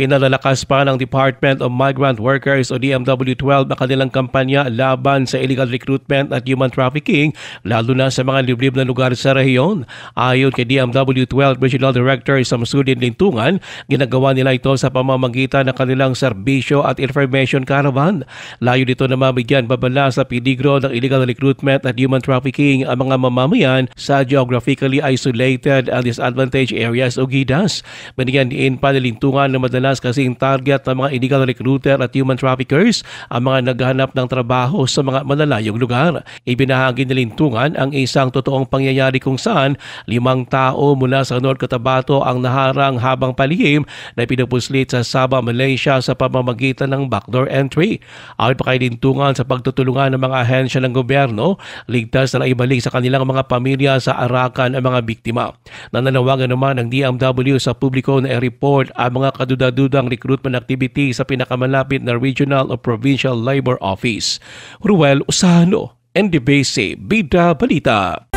Pinalalakas pa ng Department of Migrant Workers o DMW-12 ang kanilang kampanya laban sa illegal recruitment at human trafficking, lalo na sa mga liblib na lugar sa rehiyon. Ayon kay DMW-12 Regional Director Samsudin Lintungan, ginagawa nila ito sa pamamagitan ng kanilang serbisyo at information caravan. Layo dito na mabigyan babala sa peligro ng illegal recruitment at human trafficking ang mga mamamayan sa geographically isolated and disadvantaged areas o GIDAS. Binigyan din pa ni Lintungan na madalas kasing target ng mga illegal recruiter at human traffickers ang mga naghahanap ng trabaho sa mga malalayong lugar. Ibinahagi ni Lintungan ang isang totoong pangyayari kung saan 5 tao mula sa North Cotabato ang naharang habang palihim na pinupuslit sa Sabah, Malaysia sa pamamagitan ng backdoor entry. Ayon pa kay Lintungan, sa pagtutulungan ng mga ahensya ng gobyerno, ligtas na ibalik sa kanilang mga pamilya sa Arakan ang mga biktima. Nananawagan naman ng DMW sa publiko na i-report ang mga kadudadudang recruitment activity sa pinakamalapit na Regional o Provincial Labor Office. Ruel Usano, NDBC, Bida Balita.